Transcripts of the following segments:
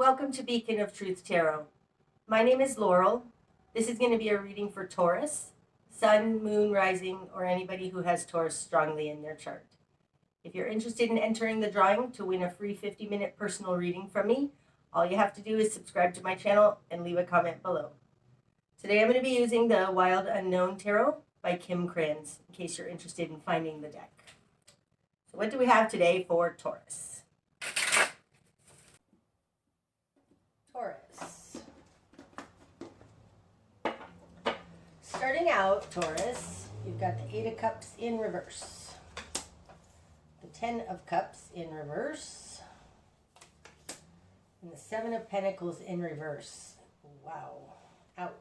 Welcome to Beacon of Truth Tarot. My name is Laurel. This is going to be a reading for Taurus, Sun, Moon, Rising, or anybody who has Taurus strongly in their chart. If you're interested in entering the drawing to win a free 50-minute personal reading from me, all you have to do is subscribe to my channel and leave a comment below. Today I'm going to be using the Wild Unknown Tarot by Krans, in case you're interested in finding the deck. So what do we have today for Taurus? Taurus. Starting out, Taurus, you've got the 8 of Cups in reverse, the 10 of Cups in reverse, and the 7 of Pentacles in reverse. Wow. Ouch.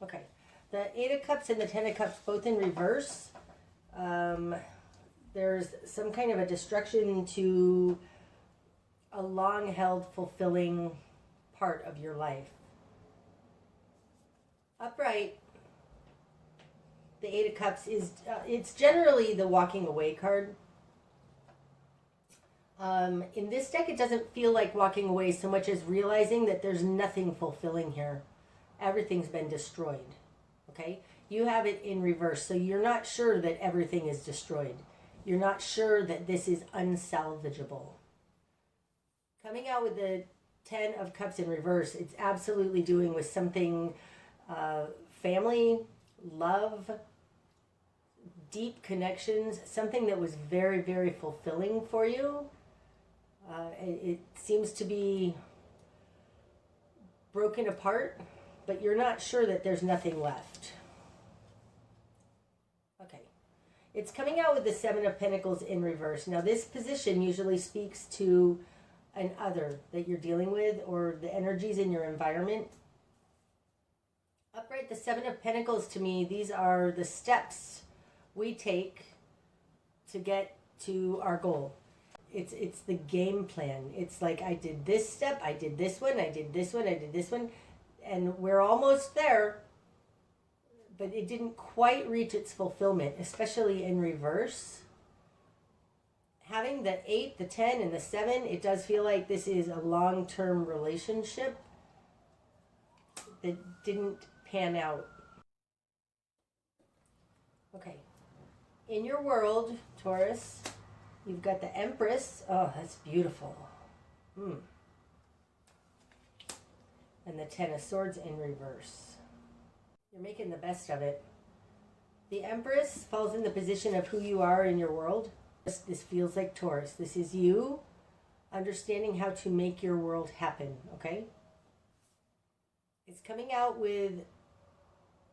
Okay. The 8 of Cups and the 10 of Cups both in reverse. There's some kind of a destruction to a long-held, fulfilling part of your life. Upright, the 8 of Cups is, it's generally the walking away card. In this deck, it doesn't feel like walking away so much as realizing that there's nothing fulfilling here. Everything's been destroyed, okay? You have it in reverse, so you're not sure that everything is destroyed. You're not sure that this is unsalvageable. Coming out with the 10 of Cups in reverse, it's absolutely doing with something, family, love, deep connections, something that was very, very fulfilling for you. It seems to be broken apart, but you're not sure that there's nothing left. Okay. It's coming out with the 7 of Pentacles in reverse. Now, this position usually speaks to an other that you're dealing with or the energies in your environment. Upright, the 7 of Pentacles, to me, these are the steps we take to get to our goal. It's the game plan. It's like, I did this step, I did this one, I did this one, I did this one, and we're almost there, but it didn't quite reach its fulfillment, especially in reverse. Having the 8, the 10, and the 7, it does feel like this is a long-term relationship that didn't pan out. Okay. In your world, Taurus, you've got the Empress. Oh, that's beautiful. And the 10 of Swords in reverse. You're making the best of it. The Empress falls in the position of who you are in your world. This feels like Taurus. This is you understanding how to make your world happen, okay? It's coming out with,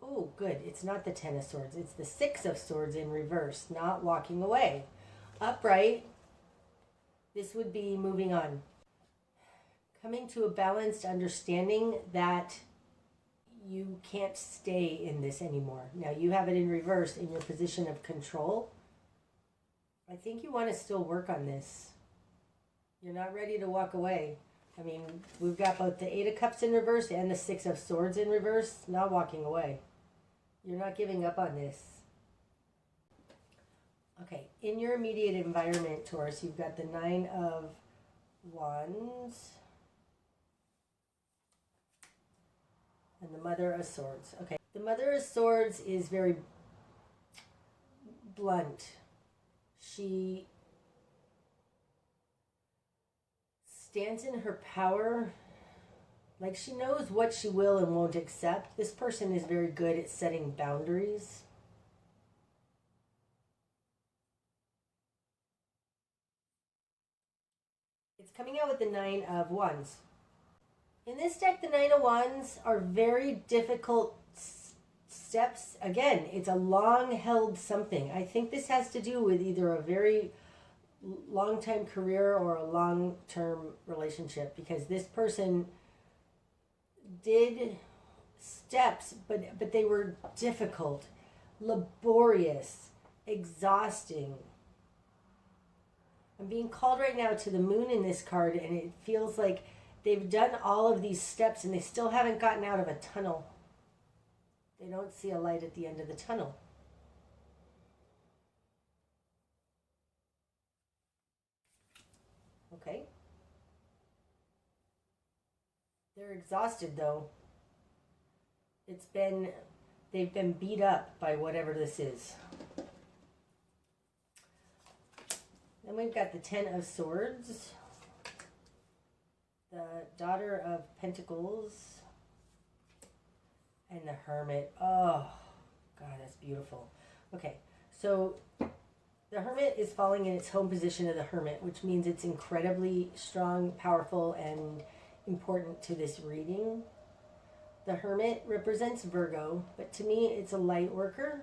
oh, good. It's not the 10 of Swords. It's the 6 of Swords in reverse, not walking away. Upright, this would be moving on. Coming to a balanced understanding that you can't stay in this anymore. Now, you have it in reverse in your position of control. I think you want to still work on this. You're not ready to walk away. I mean, we've got both the 8 of Cups in reverse and the 6 of Swords in reverse. Not walking away. You're not giving up on this. Okay, in your immediate environment, Taurus, you've got the 9 of Wands and the Mother of Swords. Okay, the Mother of Swords is very blunt. She stands in her power, like she knows what she will and won't accept. This person is very good at setting boundaries. It's coming out with the 9 of Wands. In this deck, the 9 of Wands are very difficult steps. Again, it's a long-held something. I think this has to do with either a very long-time career or a long-term relationship, because this person did steps, but they were difficult, laborious, exhausting. I'm being called right now to the Moon in this card, and it feels like they've done all of these steps and they still haven't gotten out of a tunnel. They don't see a light at the end of the tunnel. Okay. They're exhausted though. They've been beat up by whatever this is. Then we've got the Ten of Swords, the Daughter of Pentacles, and the Hermit. Oh, God, that's beautiful. Okay, so the Hermit is falling in its home position of the Hermit, which means it's incredibly strong, powerful, and important to this reading. The Hermit represents Virgo, but to me, it's a light worker.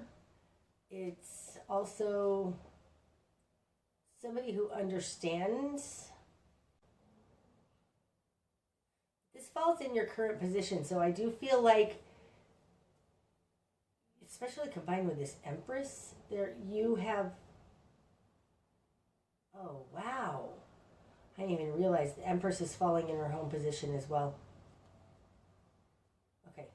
It's also somebody who understands. This falls in your current position, so I do feel like, especially combined with this Empress, there you have, oh wow, I didn't even realize the Empress is falling in her home position as well. Okay.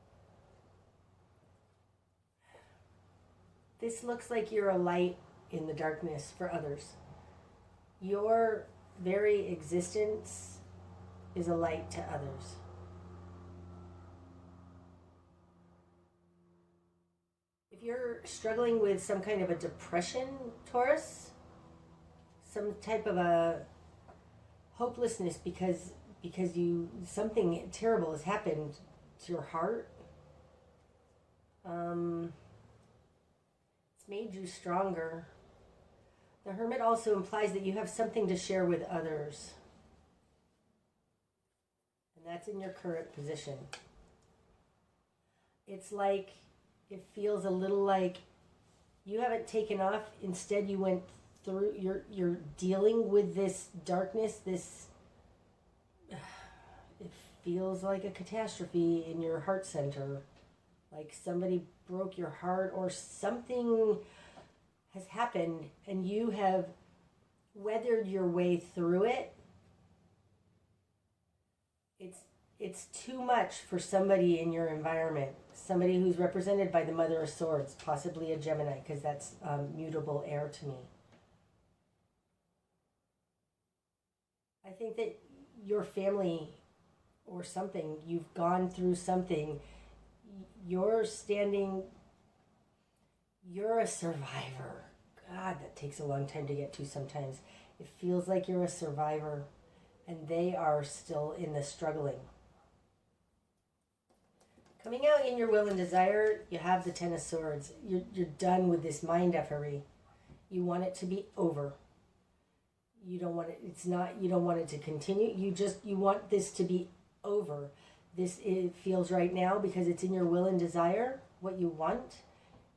This looks like you're a light in the darkness for others. Your very existence is a light to others. If you're struggling with some kind of a depression, Taurus, some type of a hopelessness because something terrible has happened to your heart, it's made you stronger. The Hermit also implies that you have something to share with others. And that's in your current position. It's like, it feels a little like you haven't taken off. Instead, you went through, you're dealing with this darkness, this, it feels like a catastrophe in your heart center. Like somebody broke your heart or something has happened and you have weathered your way through it. It's too much for somebody in your environment, somebody who's represented by the Mother of Swords, possibly a Gemini, because that's mutable air to me. I think that your family or something, you've gone through something, you're a survivor. God, that takes a long time to get to sometimes. It feels like you're a survivor and they are still in the struggling. Coming out in your will and desire, you have the Ten of Swords. You're done with this mind effery. You want it to be over. You don't want it, you don't want it to continue. You want this to be over. It feels right now, because it's in your will and desire, what you want.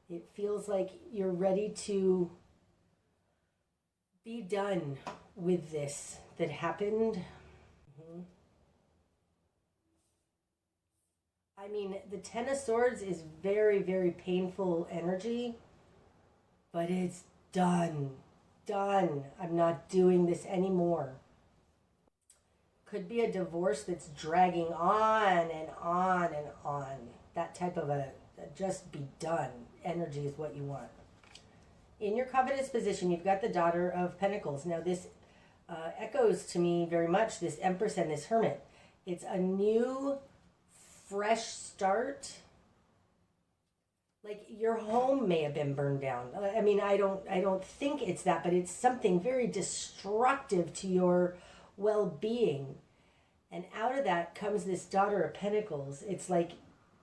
It feels like you're ready to be done with this that happened. Mm-hmm. I mean, the Ten of Swords is very, very painful energy, but it's done. Done. I'm not doing this anymore. Could be a divorce that's dragging on and on and on. That type of a just be done energy is what you want. In your covetous position, you've got the Daughter of Pentacles. Now this echoes to me very much this Empress and this Hermit. It's a new, fresh start. Like your home may have been burned down. I mean, I don't think it's that, but it's something very destructive to your well-being. And out of that comes this Daughter of Pentacles. It's like,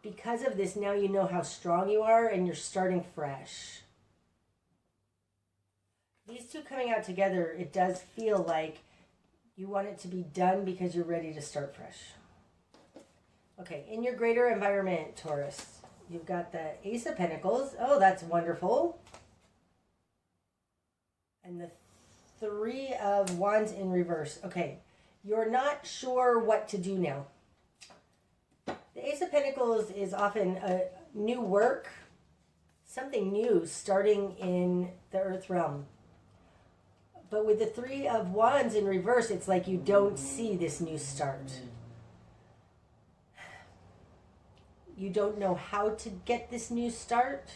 because of this, now you know how strong you are and you're starting fresh. These two coming out together, it does feel like you want it to be done because you're ready to start fresh. Okay, in your greater environment, Taurus, you've got the Ace of Pentacles. Oh, that's wonderful. And the Three of Wands in reverse. Okay, you're not sure what to do now. The Ace of Pentacles is often a new work, something new starting in the earth realm. But with the Three of Wands in reverse, it's like you don't see this new start. You don't know how to get this new start.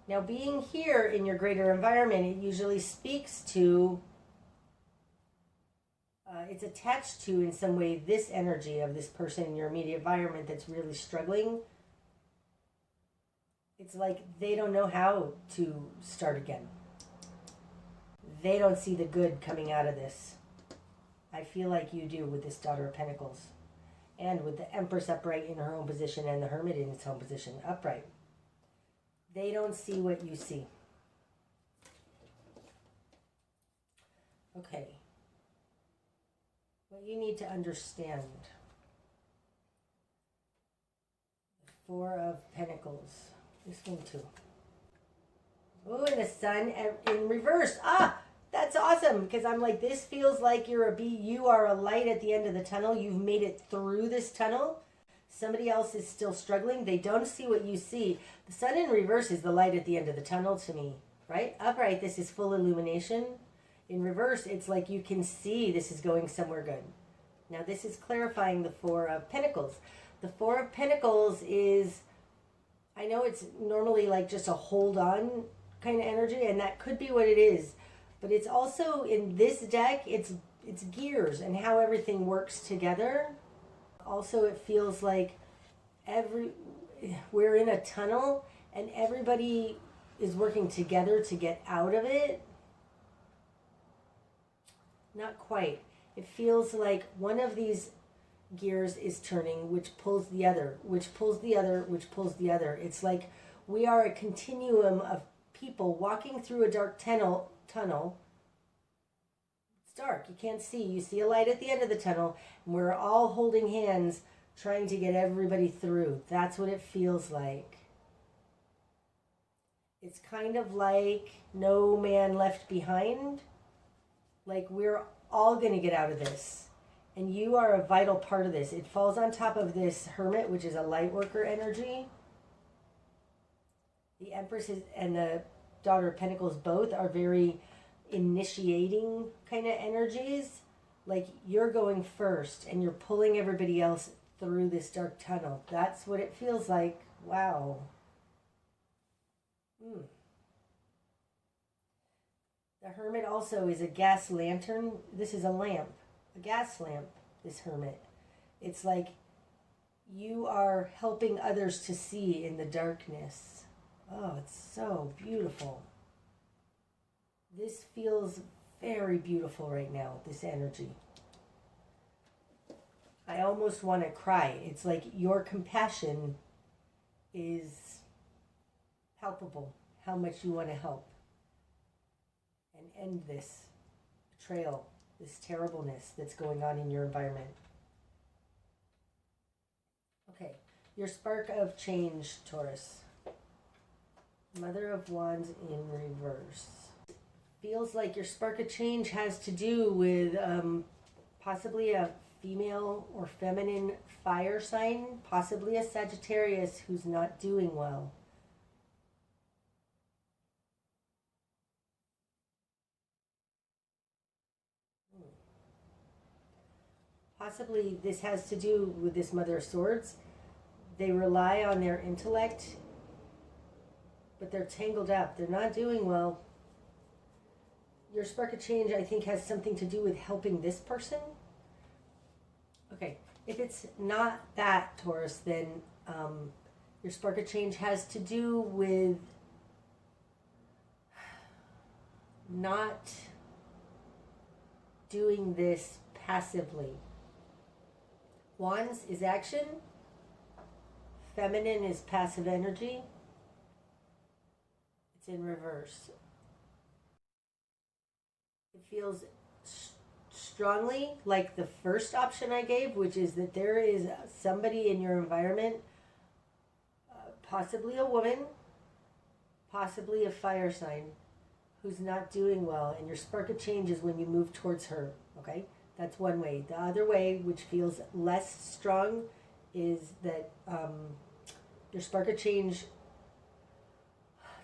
Now, being here in your greater environment, it usually speaks to It's attached to, in some way, this energy of this person in your immediate environment that's really struggling. It's like they don't know how to start again. They don't see the good coming out of this. I feel like you do with this Daughter of Pentacles. And with the Empress upright in her own position and the Hermit in its own position upright. They don't see what you see. Okay. What you need to understand. The Four of Pentacles. This one too. Oh, and the Sun in reverse. Ah! That's awesome, because I'm like, this feels like you're a bee. You are a light at the end of the tunnel. You've made it through this tunnel. Somebody else is still struggling. They don't see what you see. The Sun in reverse is the light at the end of the tunnel to me, right? Upright, this is full illumination. In reverse, it's like you can see this is going somewhere good. Now, this is clarifying the Four of Pentacles. The Four of Pentacles is, I know it's normally like just a hold on kind of energy, and that could be what it is. But it's also, in this deck, it's gears and how everything works together. Also, it feels like we're in a tunnel and everybody is working together to get out of it. Not quite. It feels like one of these gears is turning, which pulls the other, which pulls the other, which pulls the other. It's like we are a continuum of people walking through a dark tunnel. It's dark. You can't see. You see a light at the end of the tunnel, and we're all holding hands trying to get everybody through. That's what it feels like. It's kind of like no man left behind. Like we're all going to get out of this. And you are a vital part of this. It falls on top of this Hermit, which is a light worker energy. The Empress and the Daughter of Pentacles both are very initiating kind of energies. Like you're going first and you're pulling everybody else through this dark tunnel. That's what it feels like. Wow. The Hermit also is a gas lantern. This is a lamp, a gas lamp, this Hermit. It's like you are helping others to see in the darkness. Oh, it's so beautiful. This feels very beautiful right now, this energy. I almost want to cry. It's like your compassion is palpable, how much you want to help. And end this betrayal, this terribleness that's going on in your environment. Okay, your spark of change, Taurus. Mother of Wands in reverse. Feels like your spark of change has to do with possibly a female or feminine fire sign, possibly a Sagittarius who's not doing well. Possibly this has to do with this Mother of Swords. They rely on their intellect, but they're tangled up. They're not doing well. Your spark of change, I think, has something to do with helping this person. Okay, if it's not that, Taurus, then your spark of change has to do with not doing this passively. Wands is action. Feminine is passive energy. It's in reverse. It feels strongly like the first option I gave, which is that there is somebody in your environment, possibly a woman, possibly a fire sign, who's not doing well, and your spark of change is when you move towards her, okay? That's one way. The other way, which feels less strong, is that your spark of change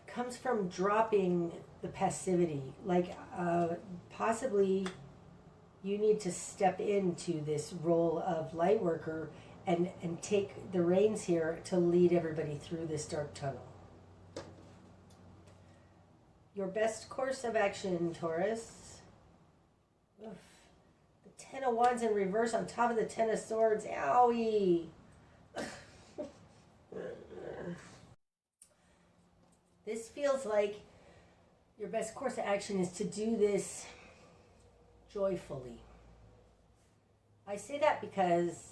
comes from dropping the passivity. Like possibly you need to step into this role of light worker and take the reins here to lead everybody through this dark tunnel. Your best course of action, Taurus. Oof. The Ten of Wands in reverse on top of the Ten of Swords. Owie. This feels like your best course of action is to do this joyfully. I say that because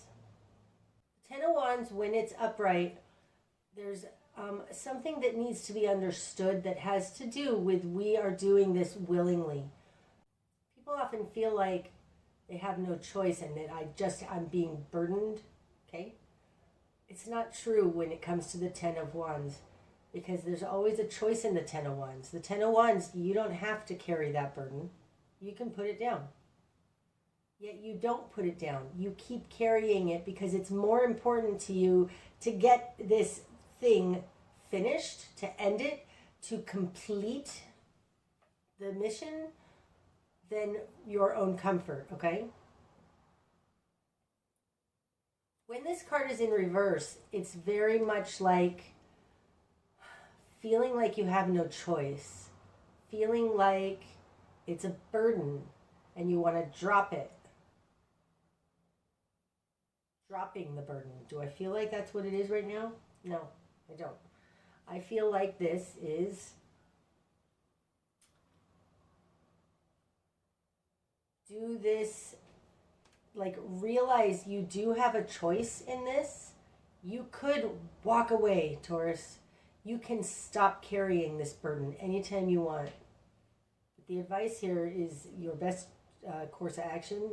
Ten of Wands, when it's upright, there's something that needs to be understood that has to do with we are doing this willingly. People often feel like they have no choice and that I'm being burdened, okay? It's not true when it comes to the Ten of Wands, because there's always a choice in the Ten of Wands. The Ten of Wands, you don't have to carry that burden. You can put it down. Yet you don't put it down. You keep carrying it because it's more important to you to get this thing finished, to end it, to complete the mission than your own comfort, okay? When this card is in reverse, it's very much like feeling like you have no choice, feeling like it's a burden and you want to drop it. Dropping the burden. Do I feel like that's what it is right now? No, I don't. I feel like this is do this, like realize you do have a choice in this. You could walk away, Taurus. You can stop carrying this burden anytime you want. But the advice here is your best course of action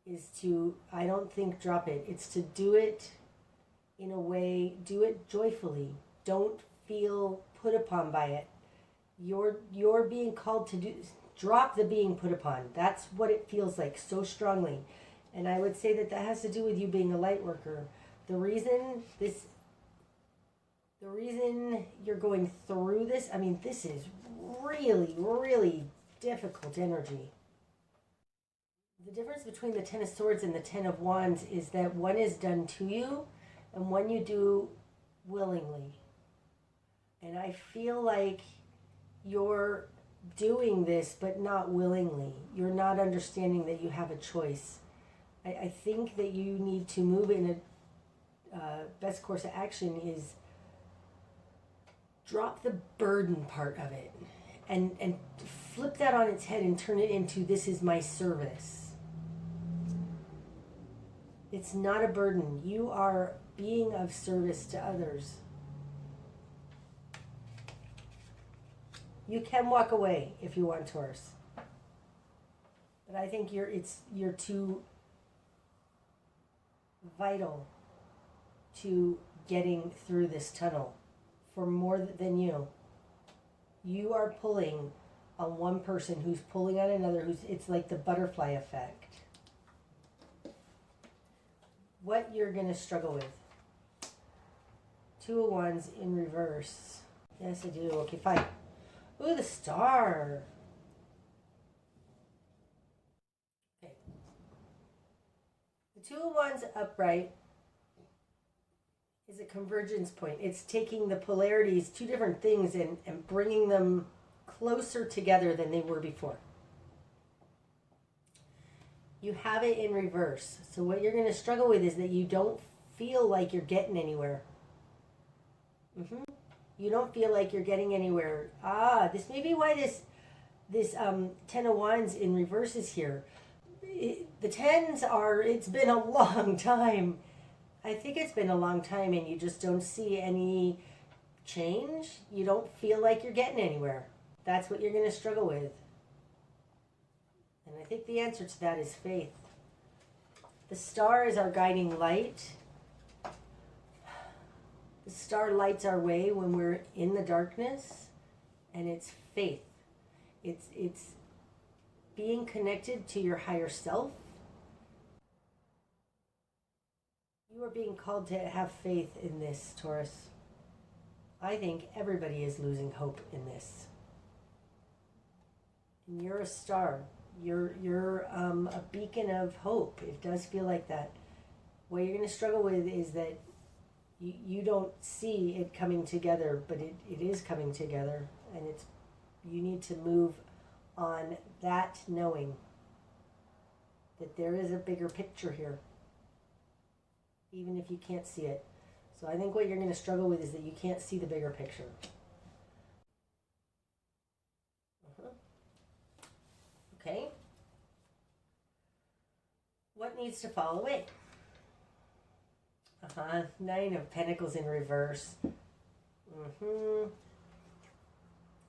is to, I don't think drop it. It's to do it in a way, do it joyfully. Don't feel put upon by it. You're being called to do, drop the being put upon. That's what it feels like so strongly. And I would say that that has to do with you being a light worker. The reason you're going through this, I mean, this is really, really difficult energy. The difference between the Ten of Swords and the Ten of Wands is that one is done to you and one you do willingly. And I feel like you're doing this but not willingly. You're not understanding that you have a choice. I think that you need to move in a best course of action is drop the burden part of it and flip that on its head and turn it into this is my service. It's not a burden. You are being of service to others. You can walk away if you want, Taurus. But I think you're too vital to getting through this tunnel for more than you. You are pulling on one person who's pulling on another, it's like the butterfly effect. What you're going to struggle with. Two of Wands in reverse. Yes, I do. Okay, fine. Ooh, the Star. Okay. The Two of Wands upright is a convergence point. It's taking the polarities, two different things, and bringing them closer together than they were before. You have it in reverse. So what you're going to struggle with is that you don't feel like you're getting anywhere. You don't feel like you're getting anywhere. This may be why this Ten of Wands in reverse is here. The tens are, it's been a long time. I think it's been a long time and you just don't see any change. You don't feel like you're getting anywhere. That's what you're going to struggle with. And I think the answer to that is faith. The Star is our guiding light. The Star lights our way when we're in the darkness, and it's faith. It's being connected to your higher self. You are being called to have faith in this, Taurus. I think everybody is losing hope in this. And you're a star. You're a beacon of hope. It does feel like that. What you're going to struggle with is that you don't see it coming together, but it is coming together, and you need to move on that knowing. that there is a bigger picture here, even if you can't see it. So I think what you're going to struggle with is that you can't see the bigger picture. Okay. What needs to fall away? 9 of Pentacles in reverse.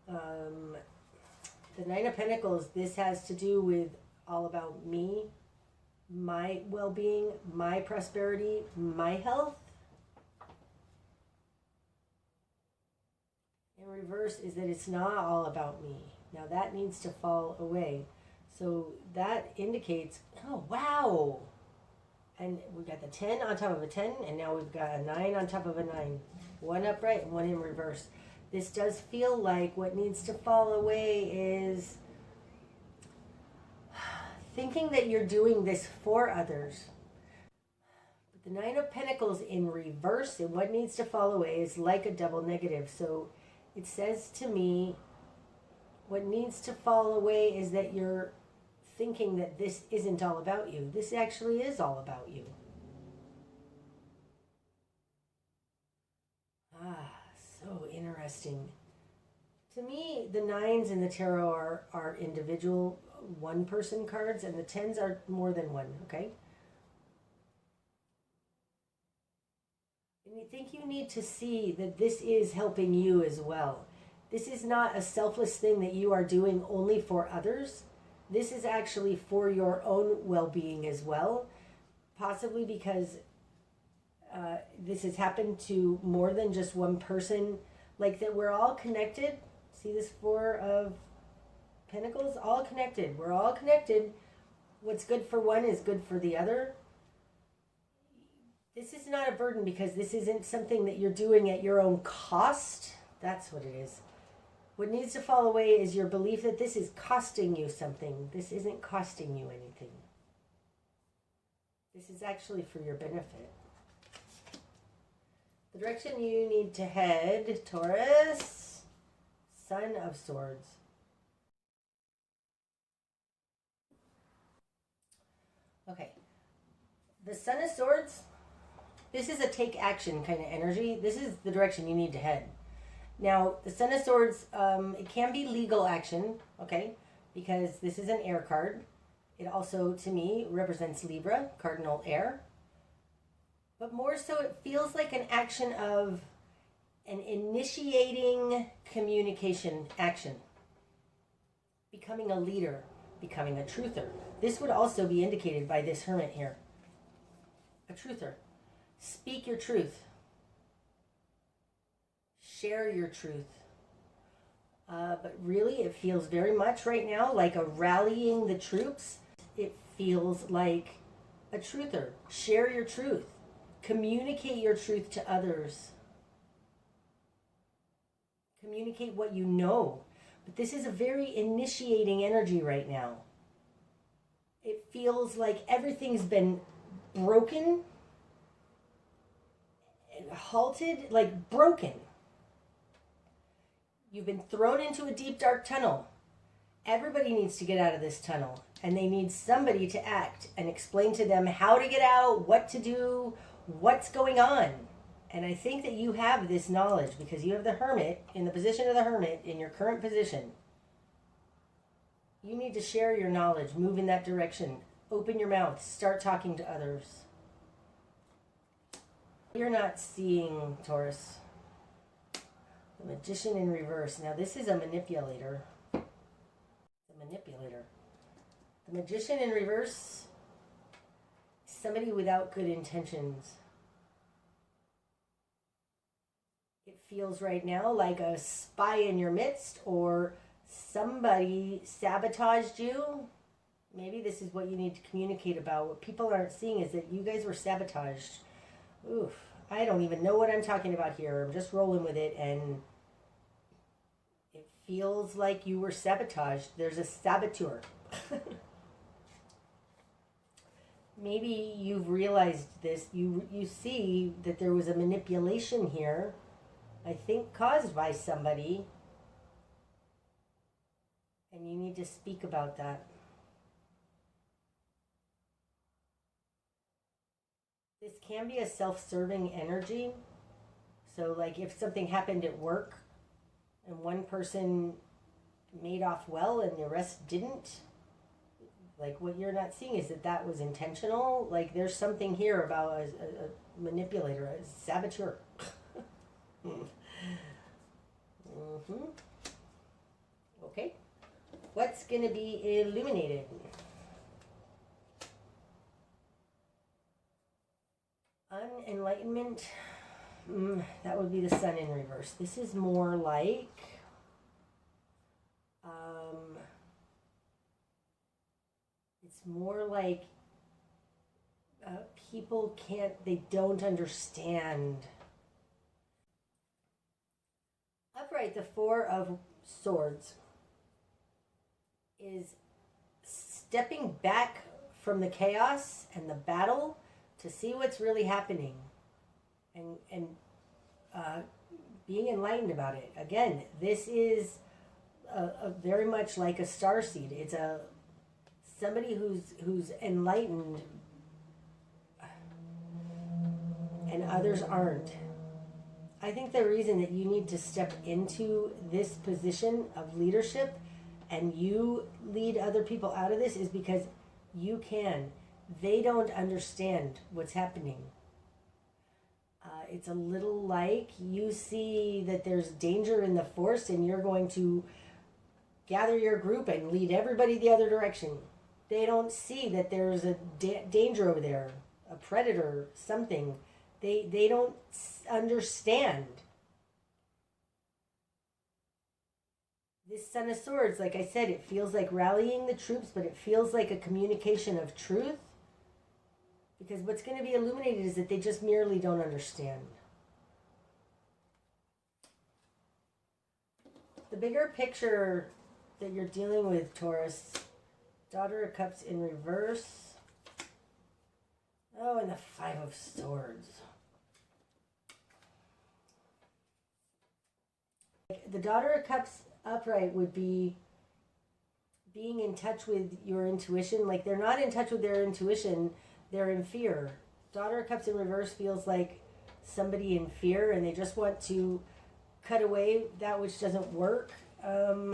The 9 of Pentacles, this has to do with all about me, my well-being, my prosperity, my health. In reverse is that it's not all about me. Now that needs to fall away. So that indicates, oh, wow. And we've got the 10 on top of a 10, and now we've got a 9 on top of a 9. One upright and one in reverse. This does feel like what needs to fall away is thinking that you're doing this for others. But the 9 of Pentacles in reverse, and what needs to fall away is like a double negative. So it says to me, what needs to fall away is that you're thinking that this isn't all about you. This actually is all about you. So interesting. To me, the 9s in the tarot are individual one-person cards, and the 10s are more than one, okay? And I think you need to see that this is helping you as well. This is not a selfless thing that you are doing only for others. This is actually for your own well-being as well, possibly because this has happened to more than just one person, like that we're all connected. See this 4 of Pentacles? All connected. We're all connected. What's good for one is good for the other. This is not a burden because this isn't something that you're doing at your own cost. That's what it is. What needs to fall away is your belief that this is costing you something. This isn't costing you anything. This is actually for your benefit. The direction you need to head, Taurus, Son of Swords. Okay. The Son of Swords, this is a take action kind of energy. This is the direction you need to head. Now, the Son of Swords, it can be legal action, okay, because this is an air card. It also, to me, represents Libra, cardinal air. But more so, it feels like an action of an initiating communication action. Becoming a leader, becoming a truther. This would also be indicated by this hermit here. A truther. Speak your truth. Share your truth. But really, it feels very much right now like a rallying the troops. It feels like a truther. Share your truth. Communicate your truth to others. Communicate what you know. But this is a very initiating energy right now. It feels like everything's been broken, halted, like broken. You've been thrown into a deep, dark tunnel. Everybody needs to get out of this tunnel, and they need somebody to act and explain to them how to get out, what to do, what's going on. And I think that you have this knowledge because you have the Hermit in the position of the Hermit in your current position. You need to share your knowledge, move in that direction, open your mouth, start talking to others. You're not seeing, Taurus. The Magician in reverse. Now this is a manipulator. The manipulator. The Magician in reverse is somebody without good intentions. It feels right now like a spy in your midst, or somebody sabotaged you. Maybe this is what you need to communicate about. What people aren't seeing is that you guys were sabotaged. Oof. I don't even know what I'm talking about here. I'm just rolling with it, and it feels like you were sabotaged. There's a saboteur. Maybe you've realized this. You see that there was a manipulation here, I think caused by somebody, and you need to speak about that. This can be a self-serving energy. So like if something happened at work and one person made off well and the rest didn't, like what you're not seeing is that that was intentional. Like there's something here about a manipulator, a saboteur. Okay. What's going to be illuminated? Unenlightenment. That would be the sun in reverse. This is more like it's more like people they don't understand. Upright, the Four of Swords is stepping back from the chaos and the battle to see what's really happening and being enlightened about it. Again, this is a very much like a starseed. It's somebody who's enlightened and others aren't. I think the reason that you need to step into this position of leadership and you lead other people out of this is because you can. They don't understand what's happening. It's a little like you see that there's danger in the forest and you're going to gather your group and lead everybody the other direction. They don't see that there's a danger over there, a predator, something. They don't understand. This Son of Swords, like I said, it feels like rallying the troops, but it feels like a communication of truth. Because what's going to be illuminated is that they just merely don't understand. The bigger picture that you're dealing with, Taurus, Daughter of Cups in reverse. Oh, and the Five of Swords. The Daughter of Cups upright would be being in touch with your intuition. Like they're not in touch with their intuition, they're in fear. Daughter of Cups in reverse feels like somebody in fear and they just want to cut away that which doesn't work. In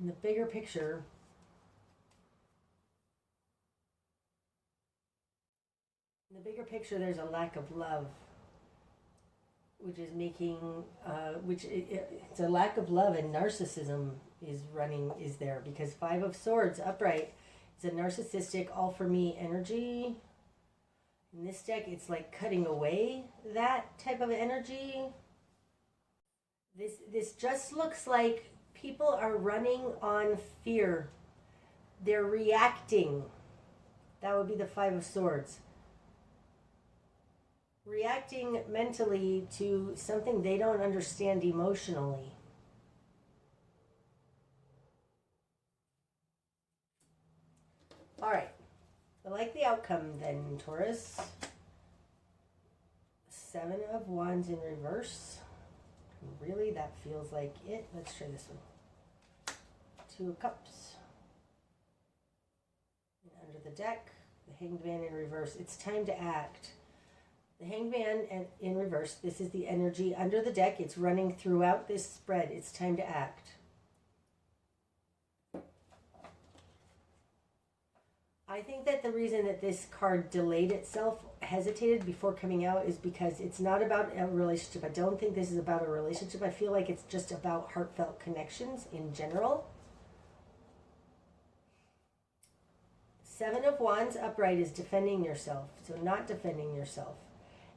the bigger picture, there's a lack of love, which is making, it's a lack of love, and narcissism is there because Five of Swords upright is a narcissistic, all for me energy. In this deck, it's like cutting away that type of energy. This just looks like people are running on fear. They're reacting. That would be the Five of Swords. Reacting mentally to something they don't understand emotionally. All right. I like the outcome then, Taurus. Seven of Wands in reverse. Really, that feels like it. Let's try this one. Two of Cups. And under the deck, the Hanged Man in reverse. It's time to act. The Hanged Man in reverse. This is the energy under the deck. It's running throughout this spread. It's time to act. I think that the reason that this card delayed itself, hesitated before coming out, is because it's not about a relationship. I don't think this is about a relationship. I feel like it's just about heartfelt connections in general. Seven of Wands upright is defending yourself. So not defending yourself.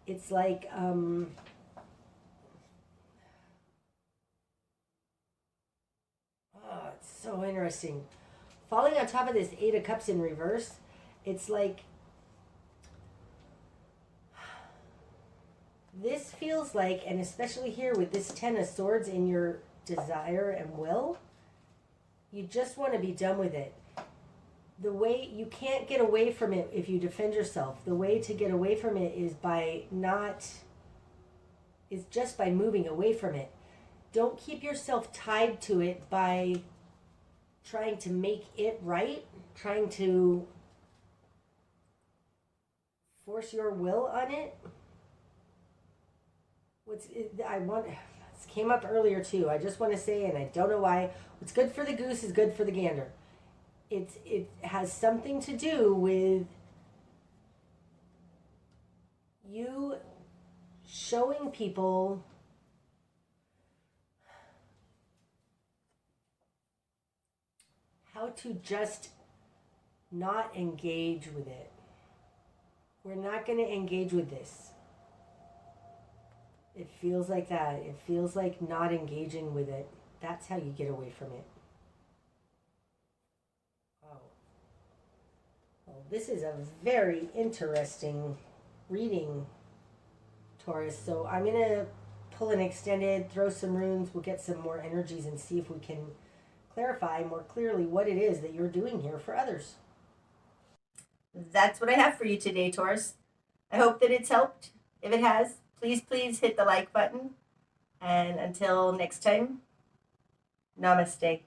It's like, oh, it's so interesting. Falling on top of this Eight of Cups in reverse, it's like, this feels like, and especially here with this Ten of Swords in your desire and will, you just want to be done with it. The way, you can't get away from it if you defend yourself. The way to get away from it is just by moving away from it. Don't keep yourself tied to it by trying to make it right, trying to force your will on it. This came up earlier too. I just want to say, and I don't know why, what's good for the goose is good for the gander. It has something to do with you showing people how to just not engage with it. We're not going to engage with this. It feels like that. It feels like not engaging with it. That's how you get away from it. Wow. Well, this is a very interesting reading, Taurus. So I'm going to pull an extended, throw some runes. We'll get some more energies and see if we can clarify more clearly what it is that you're doing here for others. That's what I have for you today, Taurus. I hope that it's helped. If it has, please hit the like button. And until next time, namaste.